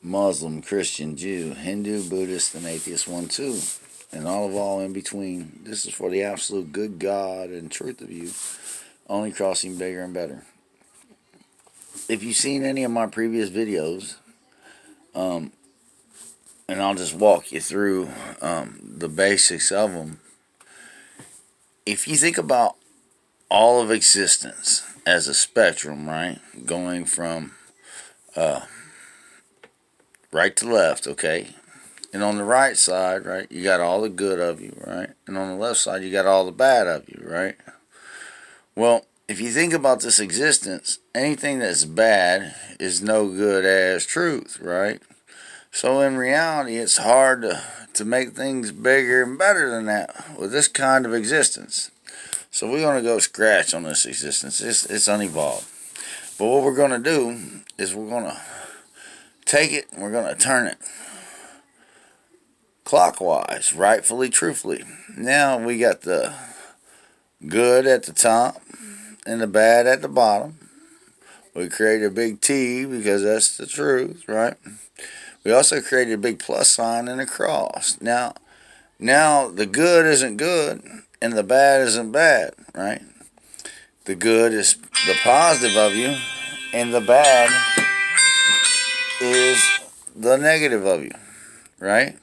Muslim, Christian, Jew, Hindu, Buddhist, and atheist one too. And all in between. This is for the absolute good God and truth of you, only crossing bigger and better. If you've seen any of my previous videos, and I'll just walk you through the basics of them. If you think about all of existence as a spectrum, right, going from right to left, okay, and on the right side, right, you got all the good of you, right, and on the left side, you got all the bad of you, right. Well, if you think about this existence, anything that's bad is no good as truth, right? So in reality, it's hard to make things bigger and better than that with this kind of existence. So we're going to go scratch on this existence. It's unevolved. But what we're going to do is we're going to take it and we're going to turn it clockwise, rightfully, truthfully. Now we got the good at the top and the bad at the bottom. We created a big T because that's the truth, right? We also created a big plus sign and a cross. Now the good isn't good and the bad isn't bad, right? The good is the positive of you and the bad is the negative of you, right?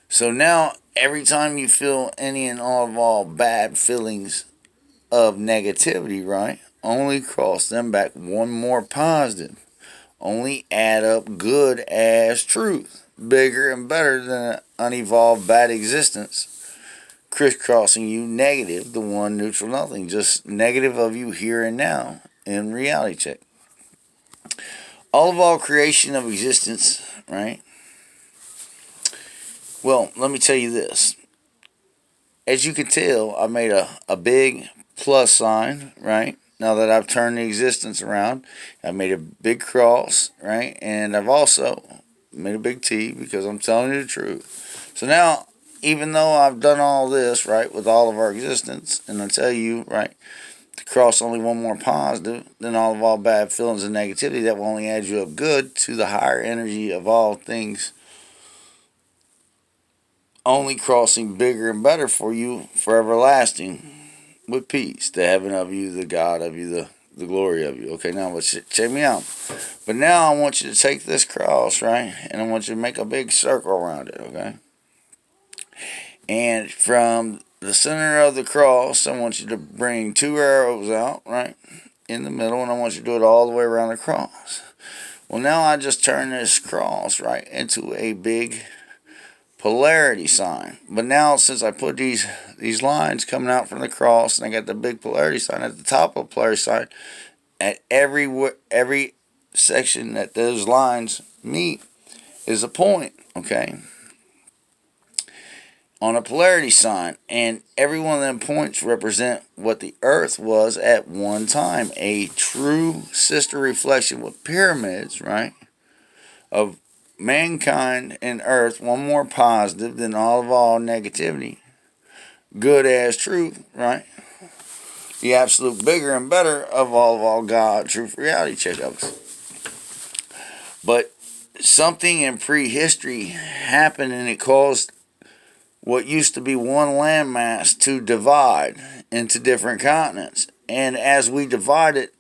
So now every time you feel any and all bad feelings of negativity, right, only cross them back one more positive. Only add up good as truth, bigger and better than an unevolved bad existence, crisscrossing you negative, the one neutral nothing, just negative of you here and now in reality check. All creation of existence, right? Well, let me tell you this. As you can tell, I made a big plus sign, right? Now that I've turned the existence around, I've made a big cross, right? And I've also made a big T because I'm telling you the truth. So now, even though I've done all this, right, with all of our existence, and I tell you, right, to cross only one more positive, then all bad feelings and negativity, that will only add you up good to the higher energy of all things, only crossing bigger and better for you for everlasting. With peace, the heaven of you, the God of you, the glory of you. Okay, now let's check me out. But now I want you to take this cross, right? And I want you to make a big circle around it, okay? And from the center of the cross, I want you to bring two arrows out, right? In the middle, and I want you to do it all the way around the cross. Well, now I just turn this cross, right, into a big polarity sign. But now since I put these lines coming out from the cross and I got the big polarity sign at the top of the polarity sign, at every section that those lines meet is a point, okay, on a polarity sign, and every one of them points represent what the earth was at one time, a true sister reflection with pyramids, right, of mankind and earth, one more positive than all negativity, good as truth, right? The absolute bigger and better of all God, truth, reality checkups. But something in prehistory happened and it caused what used to be one landmass to divide into different continents. And as we divided,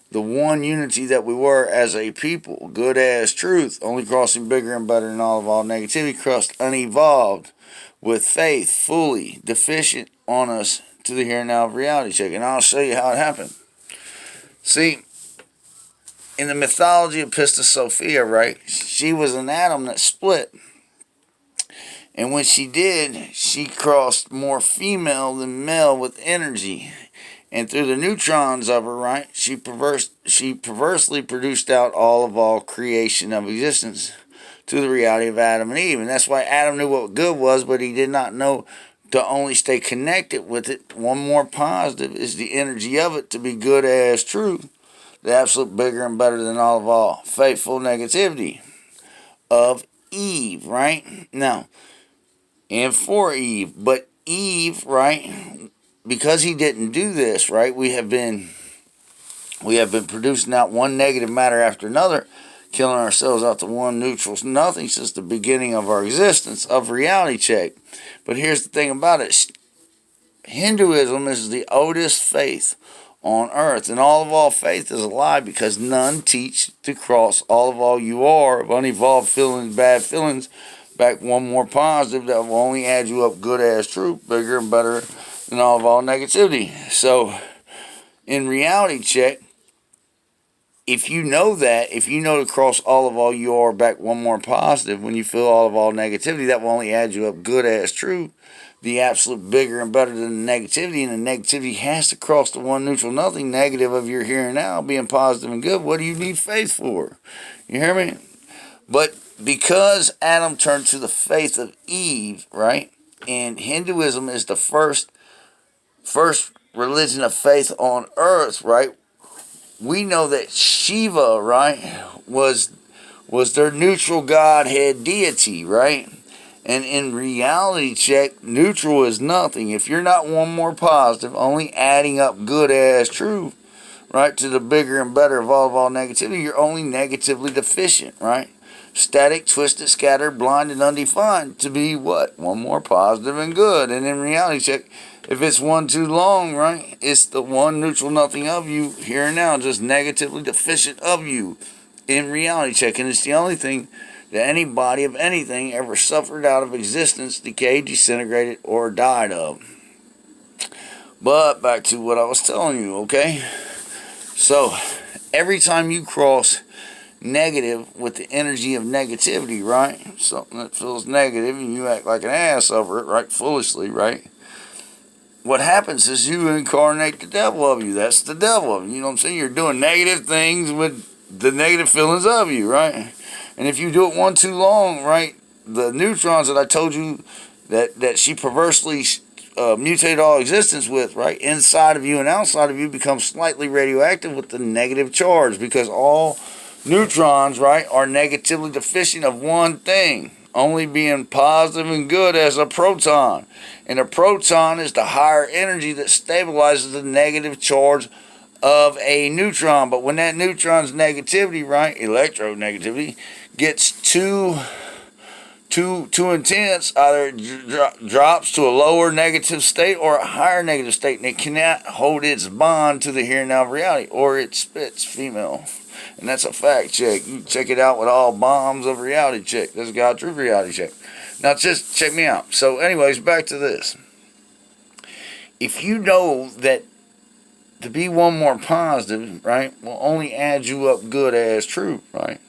the one unity that we were as a people, good as truth, only crossing bigger and better than all negativity, crossed unevolved with faith fully deficient on us to the here and now of reality check. And I'll show you how it happened. See, in the mythology of Pistis Sophia, right, she was an atom that split. And when she did, she crossed more female than male with energy. And through the neutrons of her, right, she perversely produced out all creation of existence to the reality of Adam and Eve. And that's why Adam knew what good was, but he did not know to only stay connected with it. One more positive is the energy of it to be good as truth, the absolute bigger and better than all faithful negativity of Eve, right? Now, and for Eve, but Eve, right, because he didn't do this, right, we have been producing out one negative matter after another, killing ourselves out to one neutral nothing since the beginning of our existence of reality check. But here's the thing about it. Hinduism is the oldest faith on earth, and all faith is a lie because none teach to cross all you are of unevolved feelings, bad feelings, back one more positive that will only add you up good as truth, bigger and better than all negativity. So, in reality check, if you know that, if you know to cross all you are back one more positive, when you feel all negativity, that will only add you up good as truth, the absolute bigger and better than the negativity, and the negativity has to cross the one neutral nothing negative of your here and now, being positive and good. What do you need faith for? You hear me? But because Adam turned to the faith of Eve, right? And Hinduism is the first religion of faith on earth, right? We know that Shiva, right, was their neutral godhead deity, right? And in reality check, neutral is nothing. If you're not one more positive, only adding up good as truth, right, to the bigger and better of all negativity, you're only negatively deficient, right? Static, twisted, scattered, blind, and undefined to be what? One more positive and good. And in reality check, if it's one too long, right, it's the one neutral nothing of you here and now, just negatively deficient of you in reality check. And it's the only thing that anybody of anything ever suffered out of existence, decayed, disintegrated, or died of. But back to what I was telling you, okay? So, every time you cross negative with the energy of negativity, right? Something that feels negative and you act like an ass over it, right? Foolishly, right? What happens is you incarnate the devil of you. That's the devil of you. You know what I'm saying? You're doing negative things with the negative feelings of you, right? And if you do it one too long, right, the neutrons that I told you that she perversely mutated all existence with, right, inside of you and outside of you become slightly radioactive with the negative charge, because all neutrons, right, are negatively deficient of one thing, only being positive and good as a proton. And a proton is the higher energy that stabilizes the negative charge of a neutron. But when that neutron's negativity, right, electronegativity, gets too intense, either it drops to a lower negative state or a higher negative state, and it cannot hold its bond to the here and now of reality, or it spits female. And that's a fact check. You check it out with all bombs of reality check. That's God true reality check. Now just check me out. So anyways, back to this. If you know that to be one more positive, right, will only add you up good as true, right?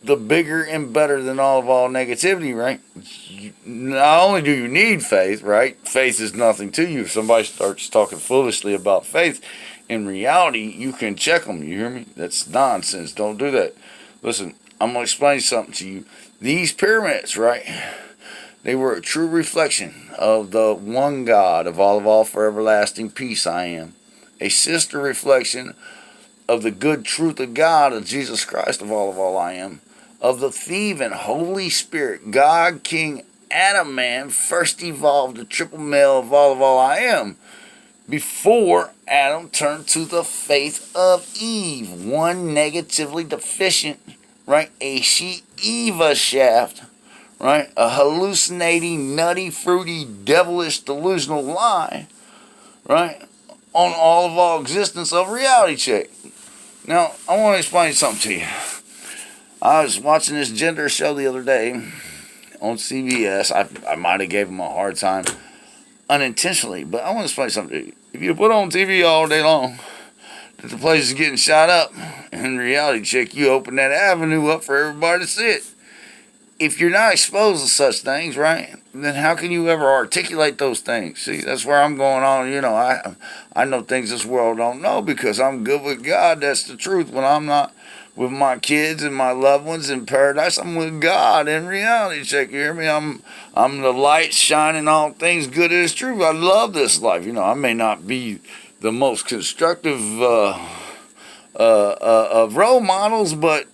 The bigger and better than all negativity, right? Not only do you need faith, right? Faith is nothing to you. If somebody starts talking foolishly about faith, in reality, you can check them. You hear me? That's nonsense. Don't do that. Listen, I'm going to explain something to you. These pyramids, right? They were a true reflection of the one God of all for everlasting peace I am. A sister reflection of the good truth of God, of Jesus Christ of all I am. Of the thieving Holy Spirit, God, King, Adam, man, first evolved the triple male of all I am. Before Adam turned to the faith of Eve, one negatively deficient, right? A she-Eva shaft, right? A hallucinating, nutty, fruity, devilish, delusional lie, right? On all existence of reality check. Now, I want to explain something to you. I was watching this gender show the other day on CBS. I might have gave him a hard time unintentionally, but I want to explain something to you. If you put on TV all day long that the place is getting shot up, in reality check, you open that avenue up for everybody to see it. If you're not exposed to such things, right, then how can you ever articulate those things? See, that's where I'm going on. You know, I know things this world don't know because I'm good with God. That's the truth. When I'm not with my kids and my loved ones in paradise, I'm with God in reality check. You hear me? I'm the light shining all things good as true. I love this life. You know, I may not be the most constructive of role models, but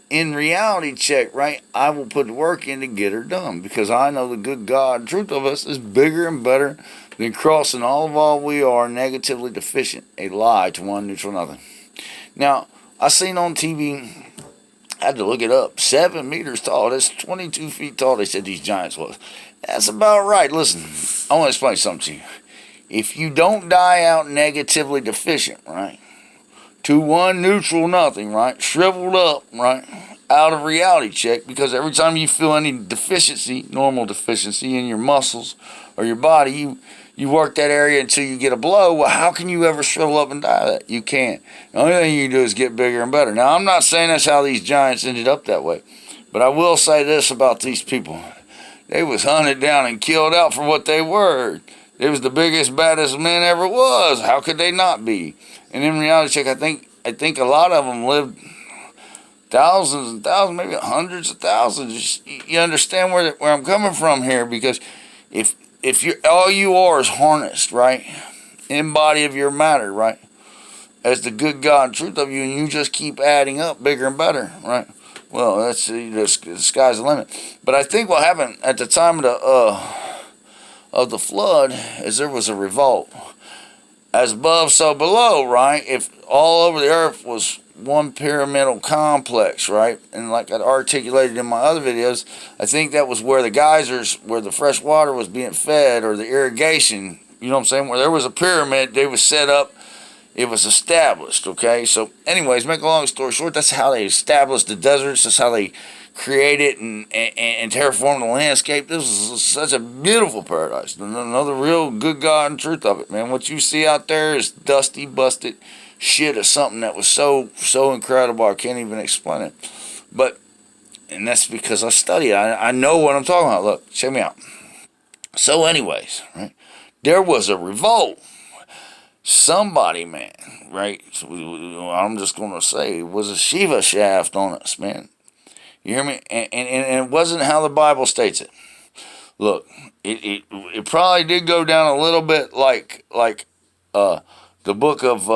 in reality check, right, I will put the work in to get her done, because I know the good God truth of us is bigger and better than crossing all we are negatively deficient, a lie to one neutral nothing. Now, I seen on TV I had to look it up. 7 meters tall. That's 22 feet tall, they said these giants was. That's about right. Listen, I want to explain something to you. If you don't die out negatively deficient, right? 2-1, neutral, nothing, right? Shriveled up, right? Out of reality check, because every time you feel any deficiency, normal deficiency in your muscles or your body, you work that area until you get a blow. Well, how can you ever shrivel up and die of that? You can't. The only thing you can do is get bigger and better. Now, I'm not saying that's how these giants ended up that way, but I will say this about these people. They was hunted down and killed out for what they were. They was the biggest, baddest men ever was. How could they not be? And in reality check, I think a lot of them lived thousands and thousands, maybe hundreds of thousands. You understand where I'm coming from here? Because if you all you are is harnessed, right, in body of your matter, right, as the good God and truth of you, and you just keep adding up bigger and better, right? Well, that's the sky's the limit. But I think what happened at the time of the flood is there was a revolt. As above, so below, right? If all over the earth was one pyramidal complex, right? And like I articulated in my other videos, I think that was where the geysers, where the fresh water was being fed, or the irrigation, you know what I'm saying? Where there was a pyramid, they was set up, it was established, okay? So anyways, make a long story short, that's how they established the deserts. That's how they created and terraformed the landscape. This was such a beautiful paradise. Another real good God and truth of it, man. What you see out there is dusty, busted shit of something that was so incredible I can't even explain it. But, and that's because I study it. I know what I'm talking about. Look, check me out. So anyways, right, there was a revolt. Somebody, man, right, so I'm just going to say, it was a Shiva shaft on us, man. You hear me? And it wasn't how the Bible states it. Look, it probably did go down a little bit like the book of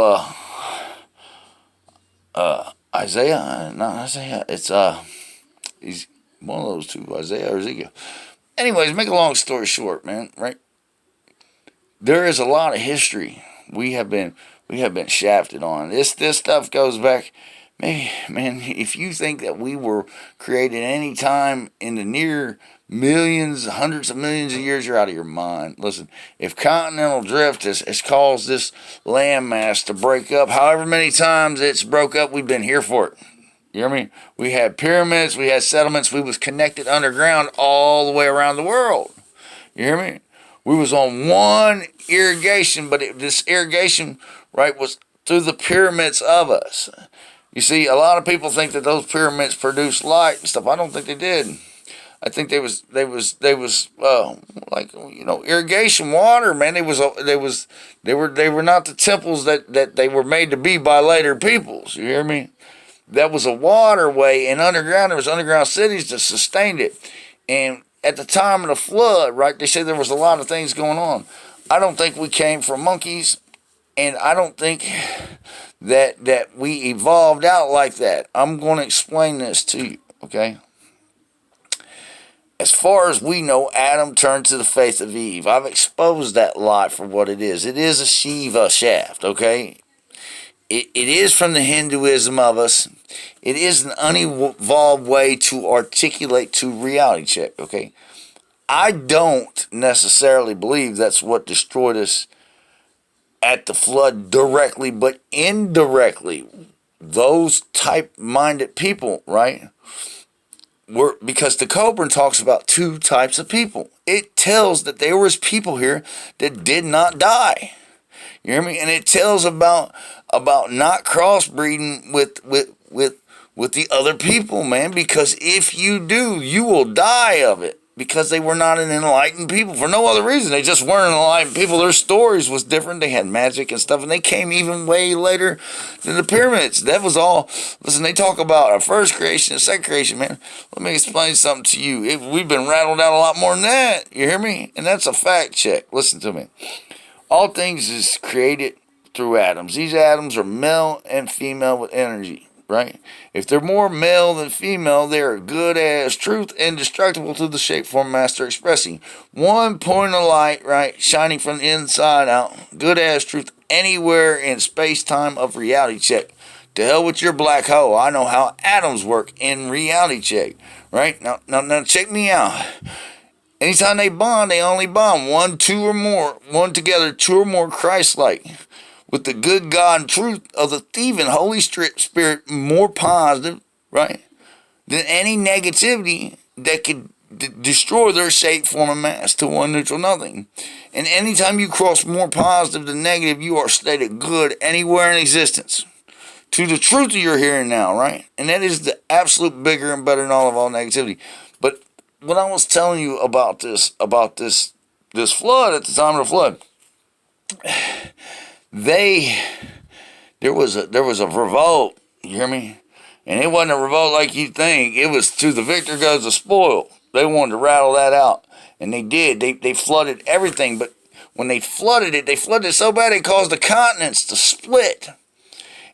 Isaiah. Not Isaiah. It's he's one of those two, Isaiah or Ezekiel. Anyways, make a long story short, man. Right? There is a lot of history we have been shafted on. This stuff goes back. Maybe, man, if you think that we were created any time in the near millions, hundreds of millions of years, you're out of your mind. Listen, if continental drift has caused this landmass to break up, however many times it's broke up, we've been here for it. You hear me? We had pyramids, we had settlements, we was connected underground all the way around the world. You hear me? We was on one irrigation, but this irrigation, right, was through the pyramids of us. You see, a lot of people think that those pyramids produced light and stuff. I don't think they did. I think they was like, you know, irrigation water, man. They were not the temples that they were made to be by later peoples. You hear me? That was a waterway, and underground there was underground cities that sustained it. And at the time of the flood, right, they said there was a lot of things going on. I don't think we came from monkeys, and I don't think that we evolved out like that. I'm going to explain this to you, okay? As far as we know, Adam turned to the faith of Eve. I've exposed that lie for what it is. It is a Shiva shaft, okay? It is from the Hinduism of us. It is an unevolved way to articulate to reality check, okay? I don't necessarily believe that's what destroyed us at the flood directly, but indirectly, those type-minded people, right, were, because the Cobran talks about two types of people. It tells that there was people here that did not die. You hear me? And it tells about not crossbreeding with the other people, man, because if you do, you will die of it. Because they were not an enlightened people for no other reason. They just weren't enlightened people. Their stories was different. They had magic and stuff, and they came even way later than the pyramids. That was all. Listen, they talk about a first creation, a second creation, man. Let me explain something to you. We've been rattled out a lot more than that. You hear me? And that's a fact check. Listen to me. All things is created through atoms. These atoms are male and female with energy. Right? If they're more male than female, they are good as truth, indestructible to the shape, form, master expressing. One point of light, right, shining from the inside out, good as truth, anywhere in space-time of reality check. To hell with your black hole. I know how atoms work in reality check. Right? Now check me out. Anytime they bond, they only bond one, two, or more. One together, two or more Christ-like. With the good God and truth of the thieving Holy Spirit more positive, right, than any negativity that could destroy their shape, form, and mass to one neutral nothing. And anytime you cross more positive than negative, you are stated good anywhere in existence. To the truth of your here and now, right? And that is the absolute bigger and better than all negativity. But what I was telling you about this flood at the time of the flood, there was a revolt, you hear me? And it wasn't a revolt like you think. It was to the victor goes the spoil. They wanted to rattle that out. And they did. They flooded everything. But when they flooded it so bad it caused the continents to split.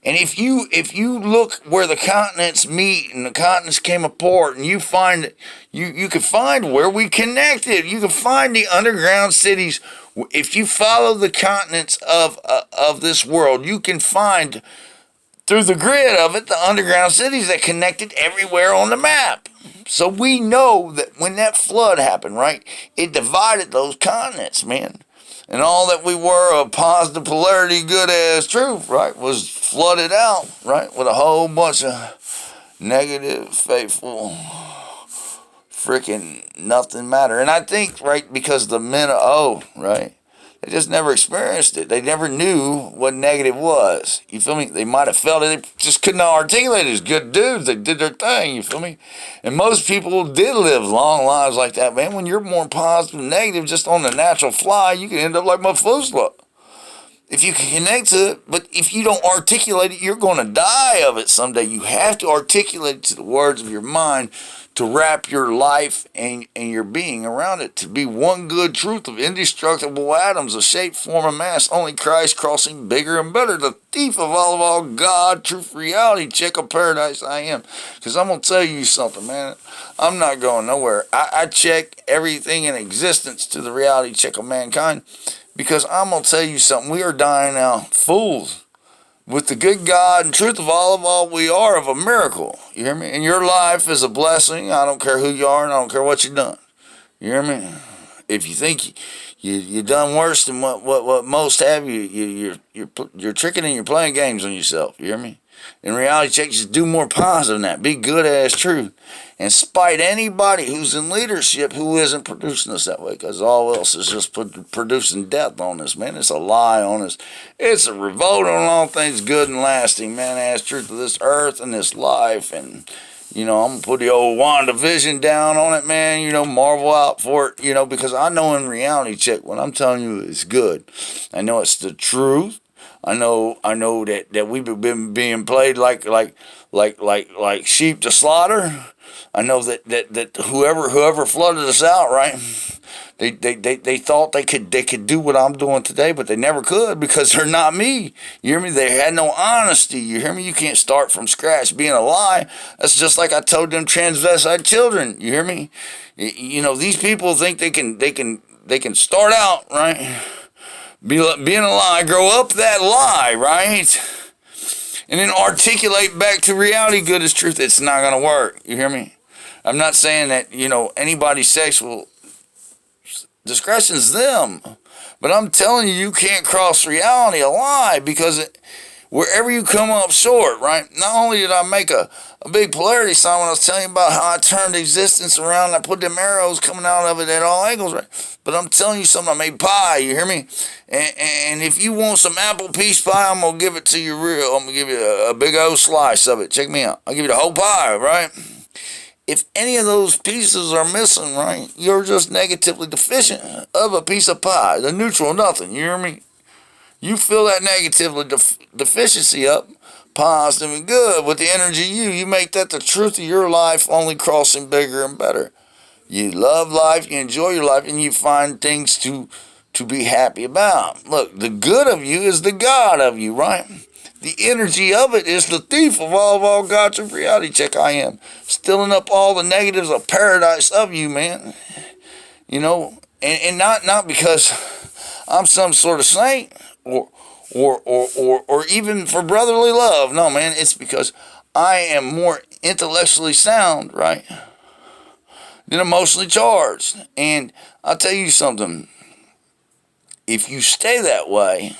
And if you look where the continents meet and the continents came apart, and you find you can find where we connected. You can find the underground cities. If you follow the continents of this world, you can find through the grid of it the underground cities that connected everywhere on the map. So we know that when that flood happened, right, it divided those continents, man. And all that we were of positive polarity, good as truth, right, was flooded out, right, with a whole bunch of negative, faithful, freaking nothing matter. And I think, right, because the men of old, right, they just never experienced it. They never knew what negative was. You feel me? They might have felt it. They just couldn't articulate it. As good dudes, they did their thing. You feel me? And most people did live long lives like that, man. When you're more positive and negative just on the natural fly, you can end up like Methuselah. If you can connect to it, but if you don't articulate it, you're going to die of it someday. You have to articulate it to the words of your mind to wrap your life and your being around it, to be one good truth of indestructible atoms, a shape, form, and mass, only Christ crossing bigger and better, the thief of all, God, truth, reality, check of paradise I am. Because I'm going to tell you something, man. I'm not going nowhere. I check everything in existence to the reality check of mankind, because I'm going to tell you something. We are dying now fools with the good God and truth of all we are of a miracle. You hear me? And your life is a blessing. I don't care who you are and I don't care what you've done. You hear me? If you think you done worse than what most have, you're tricking and you're playing games on yourself. You hear me? In reality check, just do more positive than that. Be good as truth. And spite anybody who's in leadership who isn't producing us that way, because all else is just producing death on us, man. It's a lie on us. It's a revolt on all things good and lasting, man. As truth of this earth and this life. And, I'm going to put the old WandaVision down on it, man. Marvel out for it, because I know in reality check, what I'm telling you is good. I know it's the truth. I know that we've been being played like sheep to slaughter. I know that whoever flooded us out, right? They thought they could do what I'm doing today, but they never could, because they're not me. You hear me? They had no honesty. You hear me? You can't start from scratch being a lie. That's just like I told them transvestite children. You hear me? These people think they can start out, right? Being a lie, grow up that lie, right? And then articulate back to reality, good as truth. It's not going to work. You hear me? I'm not saying that, anybody's sexual discretion's them. But I'm telling you, you can't cross reality a lie, because wherever you come up short, right? Not only did I make a big polarity sign when I was telling you about how I turned existence around, I put them arrows coming out of it at all angles, right? But I'm telling you something, I made pie, you hear me? And if you want some apple piece pie, I'm going to give it to you real. I'm going to give you a big old slice of it. Check me out. I'll give you the whole pie, right? If any of those pieces are missing, right, you're just negatively deficient of a piece of pie, the neutral nothing, you hear me? You fill that negatively deficiency up, positive and good, with the energy you make that the truth of your life, only crossing bigger and better. You love life, you enjoy your life, and you find things to be happy about. Look, the good of you is the God of you, right? The energy of it is the thief of all God's reality check I am. Stilling up all the negatives of paradise of you, man. And not because I'm some sort of saint or or even for brotherly love. No, man, it's because I am more intellectually sound, right, than emotionally charged. And I'll tell you something. If you stay that way,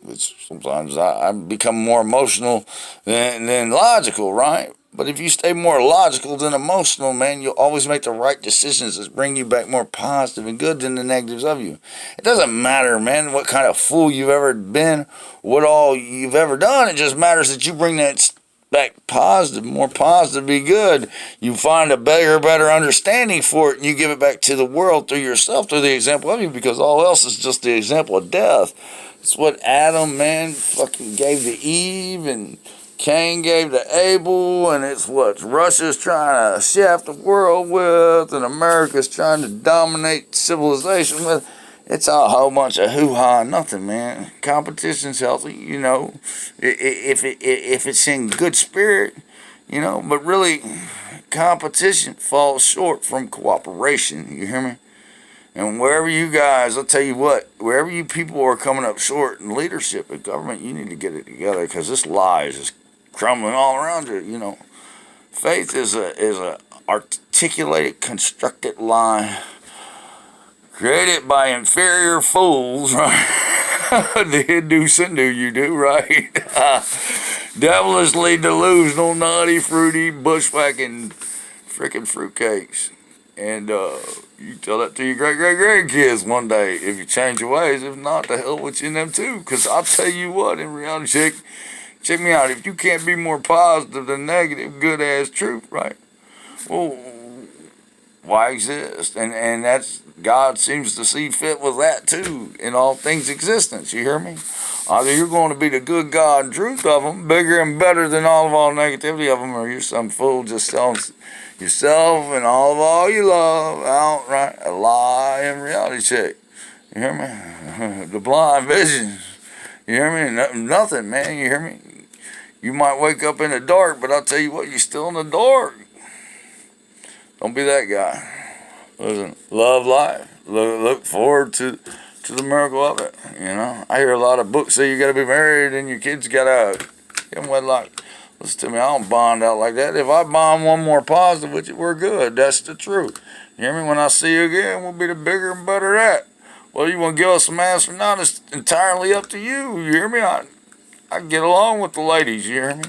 which sometimes I become more emotional than logical, right? But if you stay more logical than emotional, man, you'll always make the right decisions that bring you back more positive and good than the negatives of you. It doesn't matter, man, what kind of fool you've ever been, what all you've ever done. It just matters that you bring that back positive, more positive, be good. You find a better understanding for it, and you give it back to the world through yourself, through the example of you, because all else is just the example of death. It's what Adam, man, fucking gave to Eve, and Cain gave to Abel, and it's what Russia's trying to shaft the world with, and America's trying to dominate civilization with. It's a whole bunch of hoo-ha nothing, man. Competition's healthy, you know, if it's in good spirit, you know, but really, competition falls short from cooperation, you hear me? And wherever you guys, I'll tell you what, wherever you people are coming up short in leadership and government, you need to get it together, because this lie is just crumbling all around you, you know. Faith is a articulated, constructed lie created by inferior fools, right? The Hindu Sindhu you do, right? Devilishly delusional, naughty, fruity, bushwhacking, frickin' fruitcakes. And you tell that to your great-great-grandkids one day if you change your ways. If not, the hell with you and them too. Because I'll tell you what, in reality, check me out. If you can't be more positive than negative, good as truth, right? Well, why exist? And that's, God seems to see fit with that too in all things existence. You hear me? Either you're going to be the good God and truth of them, bigger and better than all negativity of them, or you're some fool just selling yourself and all you love outright a lie and reality check. You hear me? The blind vision. You hear me? Nothing, man. You hear me? You might wake up in the dark, but I'll tell you what, you're still in the dark. Don't be that guy. Listen, love life. Look forward to the miracle of it. You know, I hear a lot of books say you got to be married and your kids got to get in wedlock. Listen to me, I don't bond out like that. If I bond one more positive with you, we're good. That's the truth. You hear me? When I see you again, we'll be the bigger and better at. Well, you want to give us some ass or not, it's entirely up to you. You hear me? I get along with the ladies. You hear me?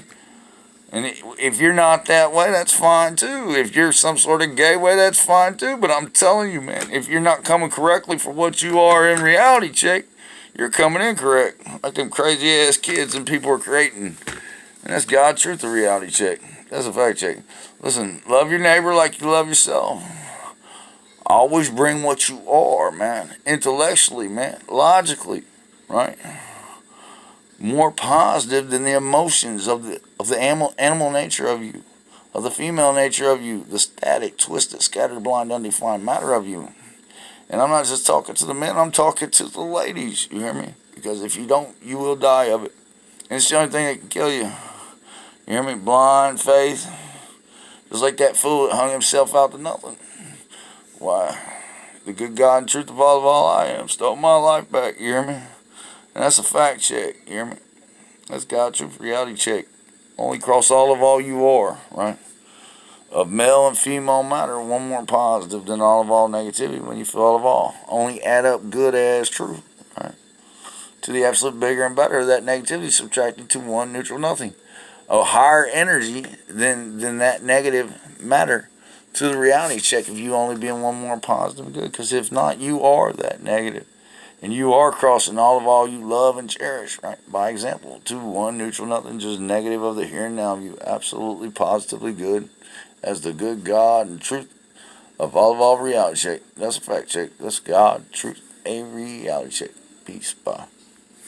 And if you're not that way, that's fine too. If you're some sort of gay way, that's fine too. But I'm telling you, man, if you're not coming correctly for what you are in reality, chick, you're coming incorrect. Like them crazy ass kids and people are creating. And that's God's truth, the reality check. That's a fact check. Listen, love your neighbor like you love yourself. Always bring what you are, man. Intellectually, man. Logically, right? More positive than the emotions of the animal nature of you, of the female nature of you, the static, twisted, scattered, blind, undefined matter of you. And I'm not just talking to the men, I'm talking to the ladies, you hear me? Because if you don't, you will die of it. And it's the only thing that can kill you. You hear me? Blind faith. Just like that fool that hung himself out to nothing. Why? The good God and truth of all I am stole my life back, you hear me? And that's a fact check, you hear me? That's God's truth reality check. Only cross all you are, right? Of male and female matter, one more positive than all negativity when you feel all. Only add up good as truth, right? To the absolute bigger and better, that negativity subtracted to one neutral nothing. A higher energy than that negative matter to the reality check if you only being one more positive and good. Because if not, you are that negative. And you are crossing all you love and cherish, right? By example, to one neutral nothing, just negative of the here and now. You absolutely, positively good as the good God and truth of all reality check. That's a fact check. That's God, truth, a reality check. Peace. Bye.